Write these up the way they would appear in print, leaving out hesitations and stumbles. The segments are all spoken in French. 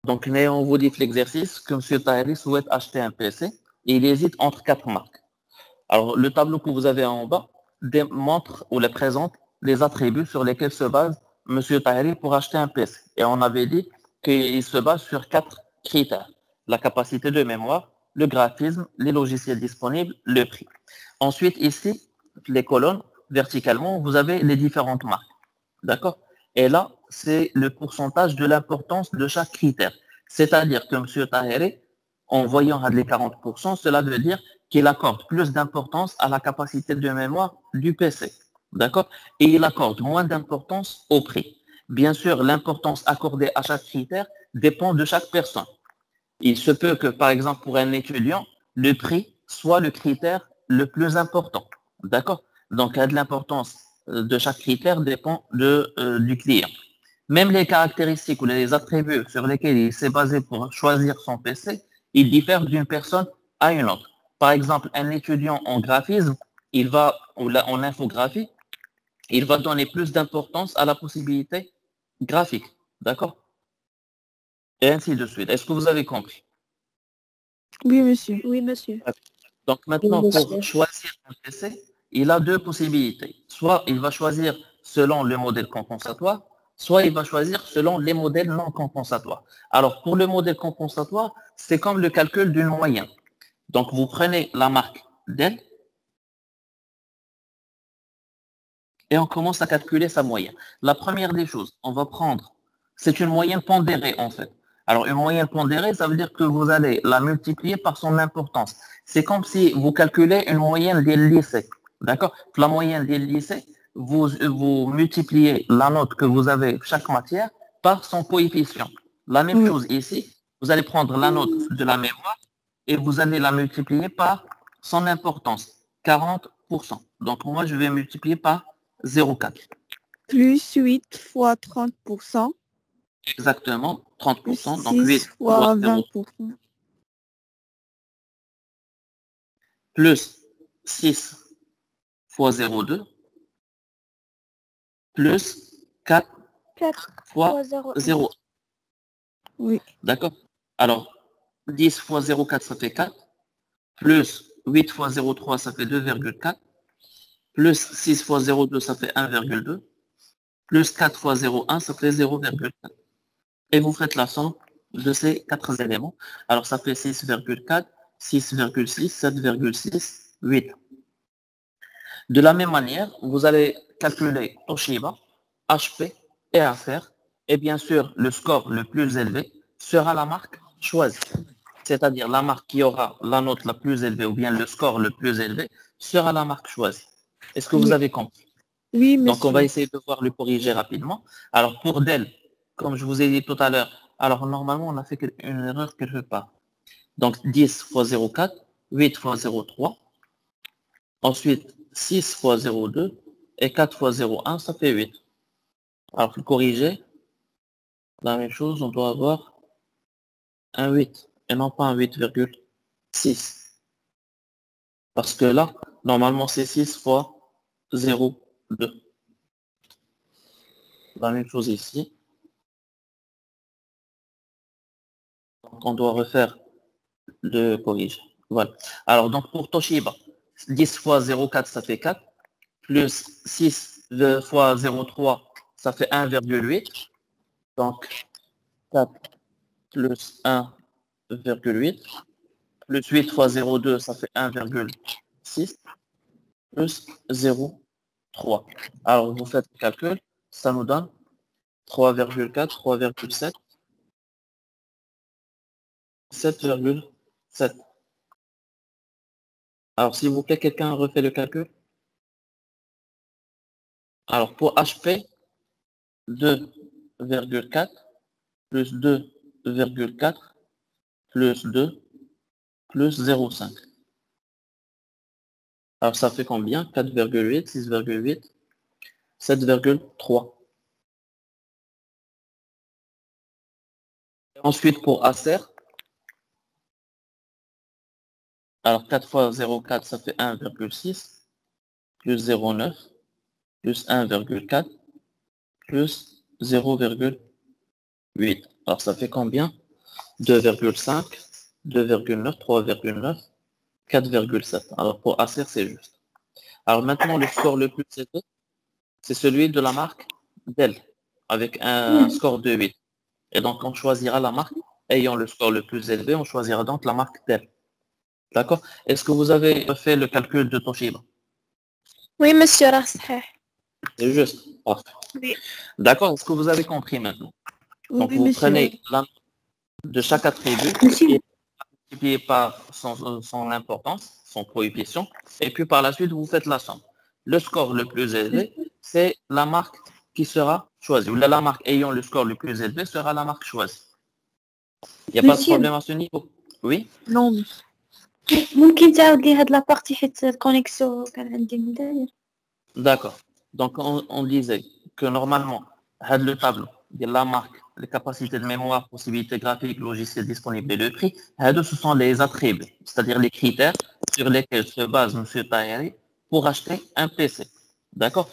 Donc, Néon vous dit l'exercice que M. Tahiri souhaite acheter un PC et il hésite entre 4 marques. Alors, le tableau que vous avez en bas démontre ou les présente les attributs sur lesquels se base M. Tahiri pour acheter un PC. Et on avait dit qu'il se base sur 4 critères. La capacité de mémoire, le graphisme, les logiciels disponibles, le prix. Ensuite, ici, les colonnes, verticalement, vous avez les différentes marques. D'accord? Et là, c'est le pourcentage de l'importance de chaque critère. C'est-à-dire que M. Tahiri, en voyant les 40%, cela veut dire qu'il accorde plus d'importance à la capacité de mémoire du PC. D'accord? Et il accorde moins d'importance au prix. Bien sûr, l'importance accordée à chaque critère dépend de chaque personne. Il se peut que, par exemple, pour un étudiant, le prix soit le critère le plus important. D'accord? Donc, l'importance de chaque critère dépend du client. Même les caractéristiques ou les attributs sur lesquels il s'est basé pour choisir son PC, ils diffèrent d'une personne à une autre. Par exemple, un étudiant en graphisme, ou en infographie, il va donner plus d'importance à la possibilité graphique. D'accord? Et ainsi de suite. Est-ce que vous avez compris? Oui, monsieur. Oui, monsieur. Donc maintenant, pour choisir un PC, il a 2 possibilités. Soit il va choisir selon le modèle compensatoire, soit il va choisir selon les modèles non compensatoires. Alors pour le modèle compensatoire, c'est comme le calcul d'une moyenne. Donc vous prenez la marque Dell et on commence à calculer sa moyenne. La première des choses, on va prendre, c'est une moyenne pondérée en fait. Alors une moyenne pondérée, ça veut dire que vous allez la multiplier par son importance. C'est comme si vous calculez une moyenne des lycées. D'accord? La moyenne des lycées, vous multipliez la note que vous avez chaque matière par son coefficient. La même chose ici, vous allez prendre la note de la mémoire et vous allez la multiplier par son importance, 40%. Donc moi, je vais multiplier par 0,4. Plus 8 fois 30%. Exactement, 30%. Plus Donc 6 8 fois fois 0, 20%. plus 6 fois 0,2, plus 4 4 fois fois 0. 0. Oui. D'accord? Alors, 10 fois 0,4, ça fait 4. Plus 8 fois 0,3, ça fait 2,4. Plus 6 fois 0,2, ça fait 1,2. Plus 4 fois 0,1, ça fait 0,4. Et vous faites la somme de ces 4 éléments. Alors, ça fait 6,4, 6,6, 7,6, 8. De la même manière, vous allez calculer Toshiba, HP et Acer. Et bien sûr, le score le plus élevé sera la marque choisie. C'est-à-dire la marque qui aura la note la plus élevée ou bien le score le plus élevé sera la marque choisie. Est-ce que vous avez compris? Oui, monsieur. Donc, on va essayer de voir le corriger rapidement. Alors, pour Dell, comme je vous ai dit tout à l'heure, alors normalement, on a fait une erreur quelque part. Donc, 10 fois 0,4, 8 fois 0,3. Ensuite, 6 fois 0,2 et 4 fois 0,1, ça fait 8. Alors, pour corriger, la même chose, on doit avoir un 8 et non pas un 8,6. Parce que là, normalement, c'est 6 fois 0,2. La même chose ici. Donc, on doit refaire le corriger. Voilà. Alors, donc, pour Toshiba, 10 fois 0,4, ça fait 4. Plus 6 fois 0,3, ça fait 1,8. Donc, 4 plus 1,8. Plus 8 fois 0,2, ça fait 1,6. Plus 0,3. Alors, vous faites le calcul, ça nous donne 3,4, 3,7, 7,7. Alors, s'il vous plaît, quelqu'un refait le calcul? Alors, pour HP, 2,4 plus 2,4 plus 2 plus 0,5. Alors, ça fait combien? 4,8, 6,8, 7,3. Ensuite, pour Acer, alors 4 fois 0,4, ça fait 1,6, plus 0,9, plus 1,4, plus 0,8. Alors, ça fait combien? 2,5, 2,9, 3,9, 4,7. Alors pour Acer, c'est juste. Alors maintenant, le score le plus élevé, c'est celui de la marque Dell, avec un score de 8. Et donc, on choisira la marque ayant le score le plus élevé, on choisira donc la marque Dell. D'accord? Est-ce que vous avez fait le calcul de Toshiba? Oui, monsieur, راه صحيح. C'est juste. Parfait. Oui. D'accord? Est-ce que vous avez compris maintenant? Donc, Oui, vous monsieur. prenez la note de chaque attribut et multipliez par son importance, son coefficient, et puis par la suite, vous faites la somme. Le score le plus élevé, c'est la marque qui sera choisie. Ou la marque ayant le score le plus élevé sera la marque choisie. Il n'y a pas de problème à ce niveau? Oui? Non, monsieur. ممكن تعاود لي هاد لابارتي حيت الكونيكسيون كان عندي من داير. D'accord. Donc, on disait que normalement, le tableau de la marque, les capacités de mémoire, possibilités graphiques, logiciels disponibles et le prix, ce sont les attributs, c'est-à-dire les critères sur lesquels se base M. Taheri pour acheter un PC. D'accord?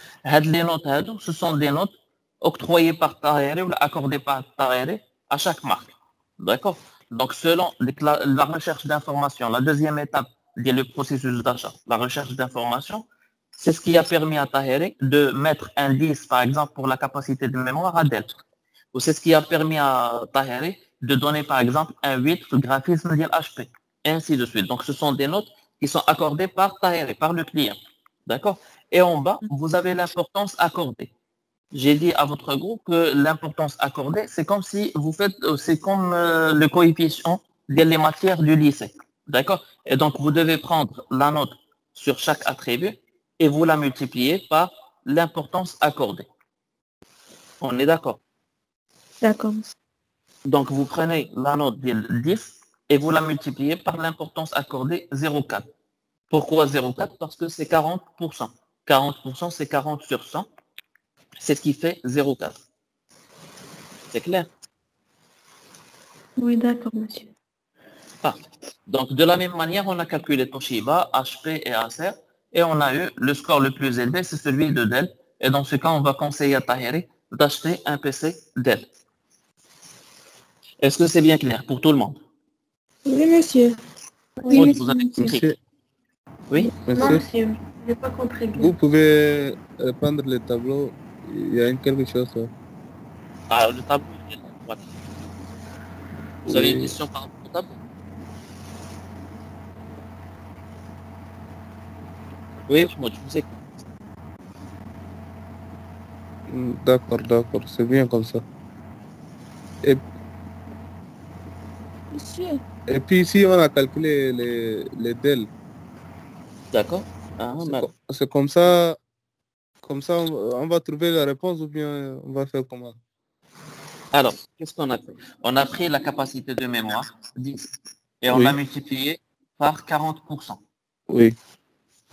Les notes, ce sont des notes octroyées par Taheri ou accordées par Taheri à chaque marque. D'accord? Donc, selon la recherche d'informations, la deuxième étape le processus d'achat, la recherche d'informations, c'est ce qui a permis à Taheri de mettre un 10, par exemple, pour la capacité de mémoire à Dell. Ou c'est ce qui a permis à Taheri de donner, par exemple, un 8 pour le graphisme de HP. Et ainsi de suite. Donc, ce sont des notes qui sont accordées par Taheri, par le client. D'accord? Et en bas, vous avez l'importance accordée. J'ai dit à votre groupe que l'importance accordée, c'est comme si vous faites, c'est comme le coefficient des matières du lycée. D'accord? Et donc, vous devez prendre la note sur chaque attribut et vous la multipliez par l'importance accordée. On est d'accord? D'accord. Donc, vous prenez la note de 10 et vous la multipliez par l'importance accordée 0,4. Pourquoi 0,4? Parce que c'est 40%. 40%, c'est 40 sur 100. C'est ce qui fait 0,4. C'est clair? Oui, d'accord, monsieur. Parfait. Donc, de la même manière, on a calculé Toshiba, HP et Acer, et on a eu le score le plus élevé, c'est celui de Dell. Et dans ce cas, on va conseiller à Taheri d'acheter un PC Dell. Est-ce que c'est bien clair pour tout le monde? Oui, monsieur. Oui, Maud, monsieur. vous avez compris? Monsieur, Oui? Non, monsieur, monsieur, je n'ai pas compris. vous pouvez répandre le tableau. Il y a quelque chose. Ah, le tableau est là. Voilà. Vous avez une Oui. question par rapport au tableau? Oui, Mahmoud, je vous écoute. D'accord, c'est bien comme ça. Et, Monsieur. et puis ici, on a calculé les DEL. D'accord. Ah, C'est comme ça, on va trouver la réponse ou bien on va faire comment? alors, qu'est-ce qu'on a fait? On a pris la capacité de mémoire, 10, et on Oui. l'a multiplié par 40%. Oui.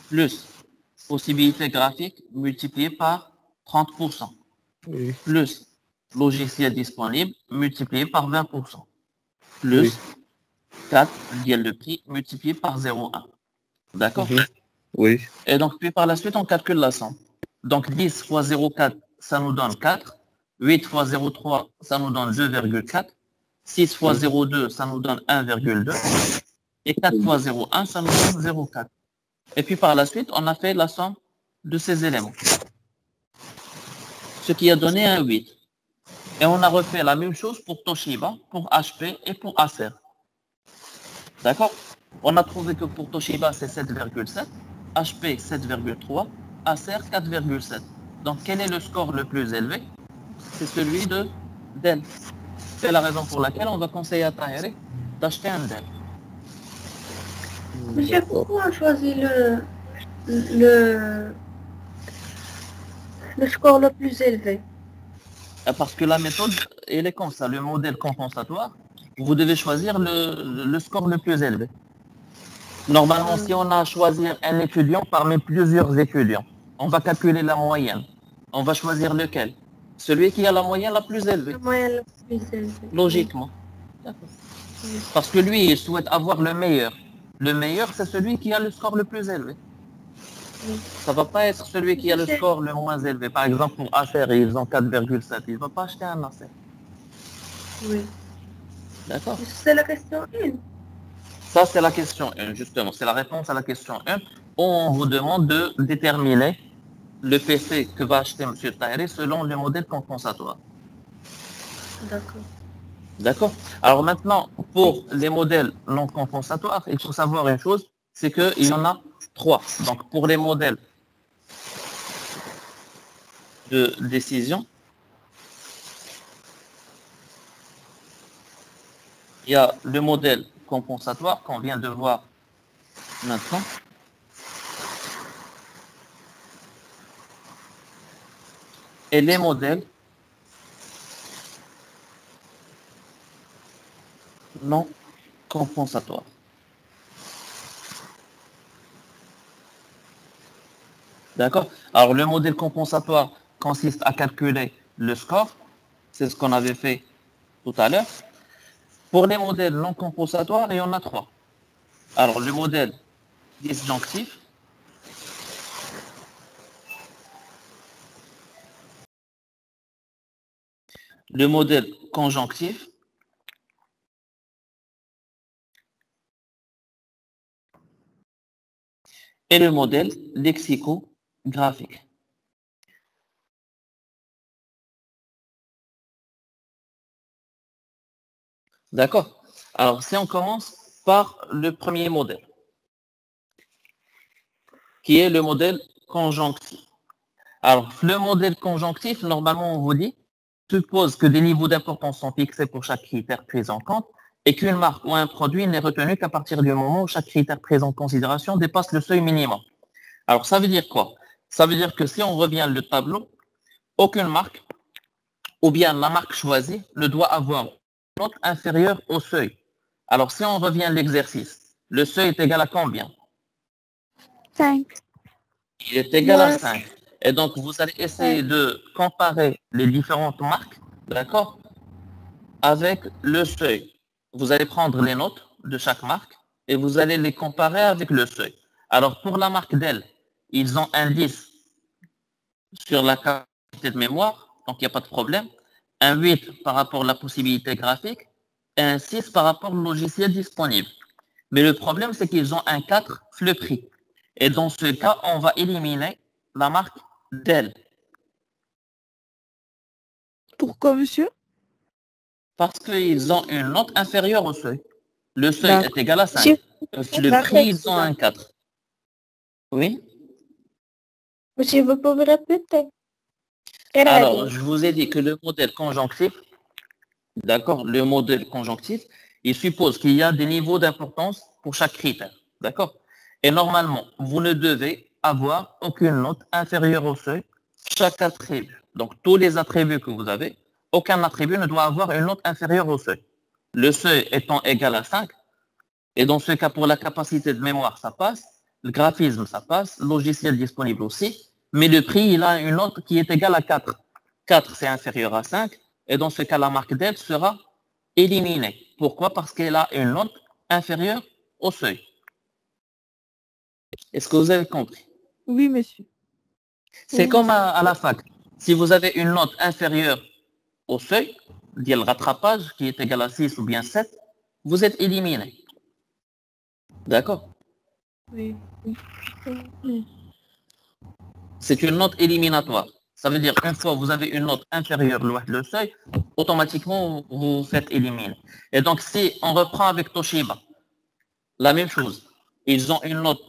Plus possibilité graphique multipliée par 30%. Oui. Plus logiciel disponible multiplié par 20%. Oui. Plus 4, le prix, multiplié par 0,1. D'accord? Oui. Et donc, puis par la suite, on calcule la somme. Donc, 10 fois 0,4, ça nous donne 4. 8 fois 0,3, ça nous donne 2,4. 6 fois 0,2, ça nous donne 1,2. Et 4 fois 0,1, ça nous donne 0,4. Et puis par la suite, on a fait la somme de ces éléments. Ce qui a donné un 8. Et on a refait la même chose pour Toshiba, pour HP et pour Acer. D'accord? On a trouvé que pour Toshiba, c'est 7,7, HP 7,3, Acer 4,7. Donc, quel est le score le plus élevé? C'est celui de Dell. C'est la raison pour laquelle on va conseiller à Taheri d'acheter un Dell. Monsieur, pourquoi on choisit le score le plus élevé? Parce que la méthode, elle est comme ça, le modèle compensatoire, vous devez choisir le score le plus élevé. Normalement, si on a à choisir un étudiant parmi plusieurs étudiants, on va calculer la moyenne. On va choisir lequel? Celui qui a la moyenne la plus élevée. La moyenne la plus élevée. Logiquement. Parce que lui, il souhaite avoir le meilleur. Le meilleur, c'est celui qui a le score le plus élevé. Ça ne va pas être celui qui a le score le moins élevé. Par exemple, pour Acer, ils ont 4,7. Il ne va pas acheter un Acer. Oui. D'accord? C'est la question 1. Ça, c'est la question 1, justement. C'est la réponse à la question 1, où on vous demande de déterminer le PC que va acheter M. Tahiri selon le modèle compensatoire. D'accord. D'accord? Alors maintenant, pour les modèles non compensatoires, il faut savoir une chose, c'est qu'il y en a 3. Donc pour les modèles de décision, il y a le modèle compensatoire qu'on vient de voir maintenant. Et les modèles non compensatoires. D'accord? Alors, le modèle compensatoire consiste à calculer le score. C'est ce qu'on avait fait tout à l'heure. Pour les modèles non compensatoires, il y en a 3. Alors, le modèle disjonctif, le modèle conjonctif et le modèle lexicographique. D'accord? Alors, si on commence par le premier modèle, qui est le modèle conjonctif. Alors, le modèle conjonctif, normalement, on vous dit, suppose que des niveaux d'importance sont fixés pour chaque critère pris en compte et qu'une marque ou un produit n'est retenu qu'à partir du moment où chaque critère pris en considération dépasse le seuil minimum. Alors, ça veut dire quoi? Ça veut dire que si on revient le tableau, aucune marque ou bien la marque choisie ne doit avoir une note inférieure au seuil. Alors, si on revient à l'exercice, le seuil est égal à combien? 5. Il est égal à Ouais. 5. Et donc, vous allez essayer de comparer les différentes marques, d'accord, avec le seuil. Vous allez prendre les notes de chaque marque et vous allez les comparer avec le seuil. Alors, pour la marque Dell, ils ont un 10 sur la capacité de mémoire, donc il n'y a pas de problème. Un 8 par rapport à la possibilité graphique et un 6 par rapport au logiciel disponible. Mais le problème, c'est qu'ils ont un 4 le prix. Et dans ce cas, on va éliminer la marque Dell. Pourquoi, monsieur? Parce qu'ils ont une note inférieure au seuil. Le seuil est D'accord. égal à 5. Monsieur, Le prix, ils ont un 4. Oui. monsieur, vous pouvez répéter? Alors, je vous ai dit que le modèle conjonctif, d'accord, le modèle conjonctif, il suppose qu'il y a des niveaux d'importance pour chaque critère. D'accord? Et normalement, vous ne devez avoir aucune note inférieure au seuil, chaque attribut. Donc, tous les attributs que vous avez, aucun attribut ne doit avoir une note inférieure au seuil. Le seuil étant égal à 5, et dans ce cas, pour la capacité de mémoire, ça passe, le graphisme, ça passe, le logiciel disponible aussi, mais le prix, il a une note qui est égale à 4. 4, c'est inférieur à 5, et dans ce cas, la marque Dell sera éliminée. Pourquoi? Parce qu'elle a une note inférieure au seuil. Est-ce que vous avez compris? Oui, monsieur. C'est Oui. comme à la fac. Si vous avez une note inférieure au seuil, dit le rattrapage, qui est égal à 6 ou bien 7, vous êtes éliminé. D'accord? Oui. C'est une note éliminatoire. Ça veut dire qu'une fois vous avez une note inférieure le seuil, automatiquement vous faites éliminer. Et donc si on reprend avec Toshiba, la même chose. Ils ont une note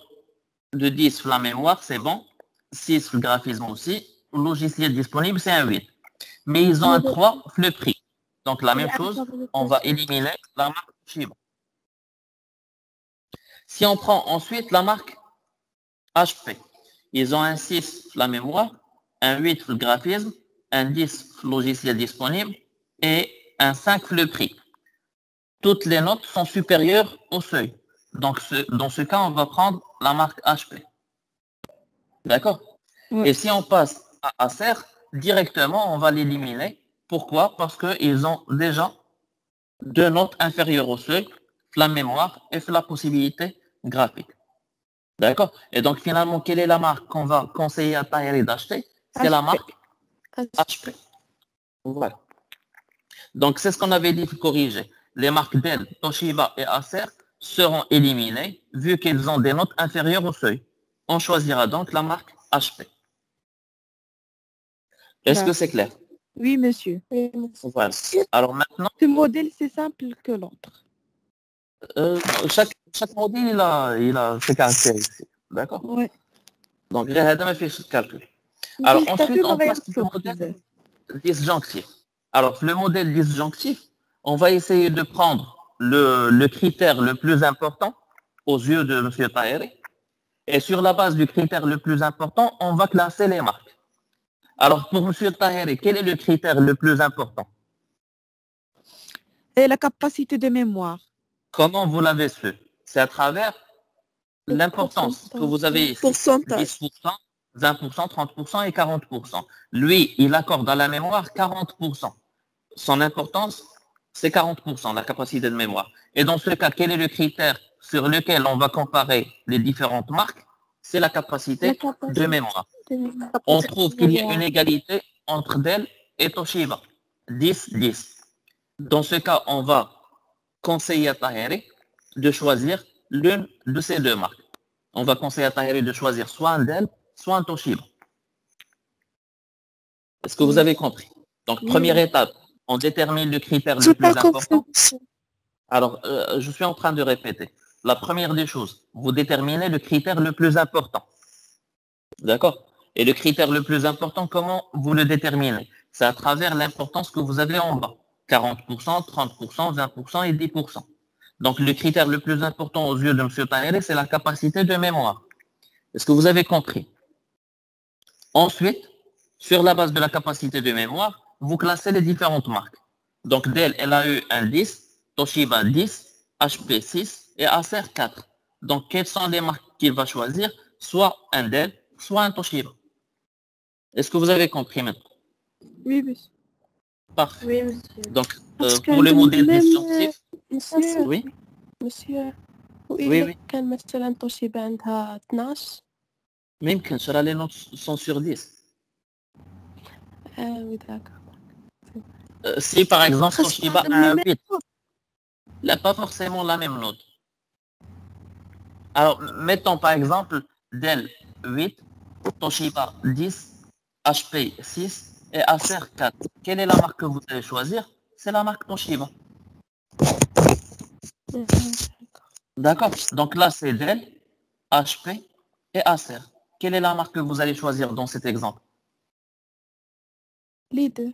de 10 la mémoire, c'est bon. 6 le graphisme aussi. Le logiciel disponible, c'est un 8. Mais ils ont un 3 le prix. Donc la même chose, on va éliminer la marque Toshiba. Si on prend ensuite la marque HP, ils ont un 6 la mémoire, un 8 le graphisme, un 10 logiciel disponible et un 5 le prix. Toutes les notes sont supérieures au seuil. Donc, dans ce cas, on va prendre la marque HP. D'accord? Ouais. Et si on passe à Acer, directement, on va l'éliminer. Pourquoi? Parce qu'ils ont déjà deux notes inférieures au seuil, la mémoire et la possibilité graphique. D'accord? Et donc, finalement, quelle est la marque qu'on va conseiller à Tahiri d'acheter? C'est la marque HP. Voilà. Donc, c'est ce qu'on avait dit de corriger. les marques Dell, Toshiba et Acer seront éliminées vu qu'elles ont des notes inférieures au seuil. On choisira donc la marque HP. Est-ce que c'est clair? Oui, monsieur. Oui, monsieur. Voilà. Alors maintenant, Ce modèle, c'est simple que l'autre. chaque modèle, il a ses caractéristiques. D'accord? Ouais. Donc, هذا ما فيهش calcul. Alors, ensuite, on passe au modèle disjonctif. Alors, le modèle disjonctif, on va essayer de prendre le critère le plus important aux yeux de M. Taheri. Et sur la base du critère le plus important, on va classer les marques. Alors, pour M. Taheri, quel est le critère le plus important? Et la capacité de mémoire. Comment vous l'avez su? C'est à travers l'importance que vous avez ici. Pourcentage. 10%, 20%, 30% et 40%. Lui, il accorde à la mémoire 40%. Son importance, c'est 40%, la capacité de mémoire. Et dans ce cas, quel est le critère sur lequel on va comparer les différentes marques? C'est la capacité de mémoire. On trouve qu'il y a une égalité entre Dell et Toshiba. 10, 10. Dans ce cas, on va conseiller à Taheri de choisir l'une de ces deux marques. On va conseiller à Taheri de choisir soit un Dell, soit un Toshiba. Est-ce que vous avez compris? Donc, première étape, on détermine le critère le plus important. Alors, je suis en train de répéter. La première des choses, vous déterminez le critère le plus important. D'accord? Et le critère le plus important, comment vous le déterminez? C'est à travers l'importance que vous avez en bas. 40%, 30%, 20% et 10%. Donc, le critère le plus important aux yeux de M. Taheri, c'est la capacité de mémoire. Est-ce que vous avez compris? Ensuite, sur la base de la capacité de mémoire, vous classez les différentes marques. Donc, Dell, elle a eu un 10, Toshiba 10, HP 6 et Acer 4. Donc, quelles sont les marques qu'il va choisir? Soit un Dell, soit un Toshiba. Est-ce que vous avez compris maintenant? Oui, monsieur. Parfait. Oui, monsieur. Donc, Parce pour le modèle même, disjonctif, monsieur, oui, monsieur oui, وإلا oui. كان مثلا توشيبا عندها 12 Mais يمكنش راه les notes sont sur 10. oui d'accord. Si par exemple خاص Toshiba a تكون un même 8, là pas forcément la même note. Alors, mettons par exemple Dell 8, Toshiba 10, HP 6 et Acer 4. Quelle est la marque que vous allez choisir? C'est la marque Toshiba. D'accord? Donc là, c'est Dell, HP et Acer. Quelle est la marque que vous allez choisir dans cet exemple? les deux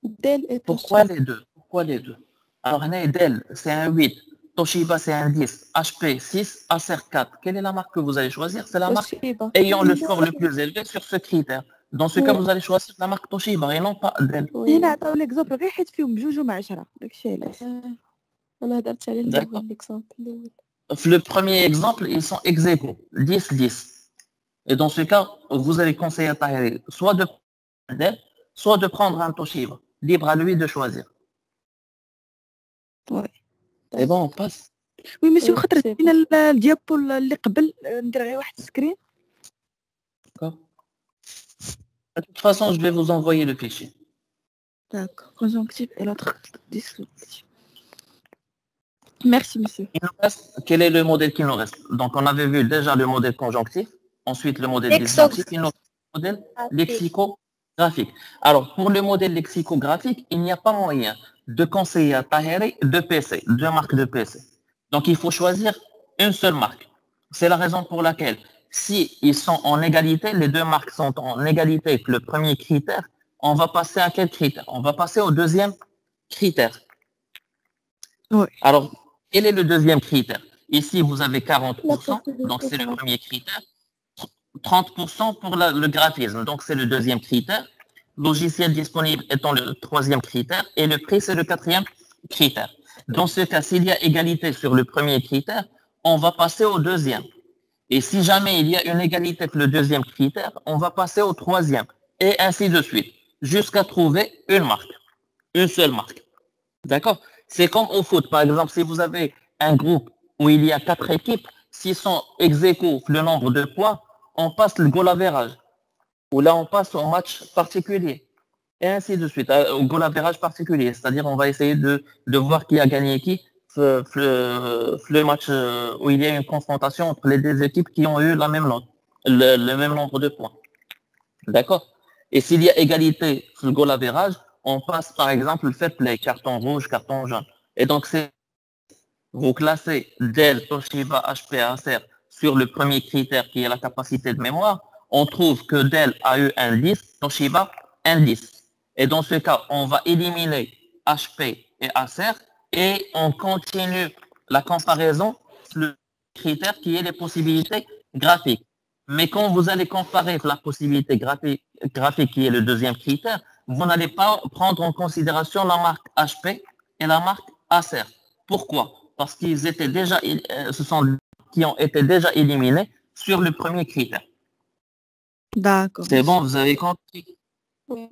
Dell et Pourquoi Toshiba. les deux? Pourquoi les deux? Alors, Dell, c'est un 8. Toshiba, c'est un 10. HP, 6. Acer, 4. Quelle est la marque que vous allez choisir? C'est la marque Toshiba. ayant le score le plus élevé sur ce critère. Dans ce cas, vous allez choisir la marque Toshiba et non pas Dell. هنا عطاو ليكزومبل غير حيت فيهم بجوج ومع 10 داكشي علاش. انا هدرت على D'accord. الاول ليكزامبل الاول. Le premier exemple, ils sont ex aequo, 10-10. Et dans ce cas, vous allez conseiller à Taheri soit de prendre un Dell, soit de prendre un Toshiba. Libre à lui de choisir. Ouais. Et bon, on passe. وي مسيو Oui, خاطر c'est دينا الديابول اللي قبل ندير غير واحد السكرين. D'accord. De toute façon, je vais vous envoyer le fichier. D'accord. Conjonctif et l'autre disjonctif. Merci monsieur. Il nous reste, quel est le modèle qui nous reste? Donc, on avait vu déjà le modèle conjonctif, ensuite le modèle disjonctif, il nous reste le modèle lexicographique. Alors, pour le modèle lexicographique, il n'y a pas moyen de conseiller à Taheri deux PC, deux marques de PC. Donc, il faut choisir une seule marque. C'est la raison pour laquelle, si ils sont en égalité, les deux marques sont en égalité avec le premier critère, on va passer à quel critère? On va passer au deuxième critère. Oui. Alors, quel est le deuxième critère? Ici, vous avez 40%, donc c'est le premier critère. 30% pour le graphisme, donc c'est le deuxième critère. Logiciel disponible étant le troisième critère. Et le prix, c'est le quatrième critère. Dans ce cas, s'il y a égalité sur le premier critère, on va passer au deuxième. Et si jamais il y a une égalité avec le deuxième critère, on va passer au troisième. Et ainsi de suite, jusqu'à trouver une marque. Une seule marque. D'accord? C'est comme au foot, par exemple, si vous avez un groupe où il y a 4 équipes, s'ils sont ex aequo le nombre de points, on passe le goal average. Ou là, on passe au match particulier. et ainsi de suite, au goal average particulier. C'est-à-dire, on va essayer de voir qui a gagné qui, le match où il y a une confrontation entre les deux équipes qui ont eu la même note, le même nombre de points. D'accord? Et s'il y a égalité sur le goal average, on passe par exemple le fait les cartons rouges, cartons jaunes. Et donc, vous classez Dell, Toshiba, HP, Acer sur le premier critère qui est la capacité de mémoire. On trouve que Dell a eu un 10, Toshiba un 10. Et dans ce cas, on va éliminer HP et Acer et on continue la comparaison sur le critère qui est les possibilités graphiques. Mais quand vous allez comparer la possibilité graphique qui est le deuxième critère, vous n'allez pas prendre en considération la marque HP et la marque Acer. Pourquoi? Parce qu'ils étaient déjà, ce sont qui ont été déjà éliminés sur le premier critère. D'accord. C'est bon, vous avez compris. Ouais.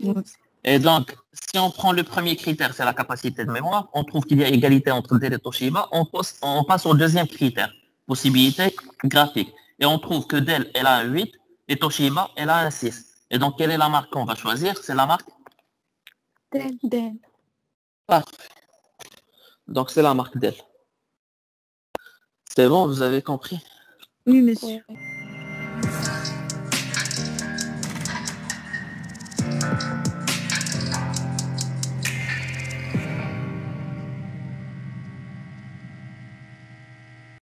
Et donc, si on prend le premier critère, c'est la capacité de mémoire, on trouve qu'il y a égalité entre Dell et Toshiba, on passe au deuxième critère, possibilité graphique. Et on trouve que Dell, elle a un 8 et Toshiba, elle a un 6. Et donc, quelle est la marque qu'on va choisir? C'est la marque Dell. Parfait. Donc, c'est la marque Dell. C'est bon, vous avez compris? Oui, monsieur. Ouais.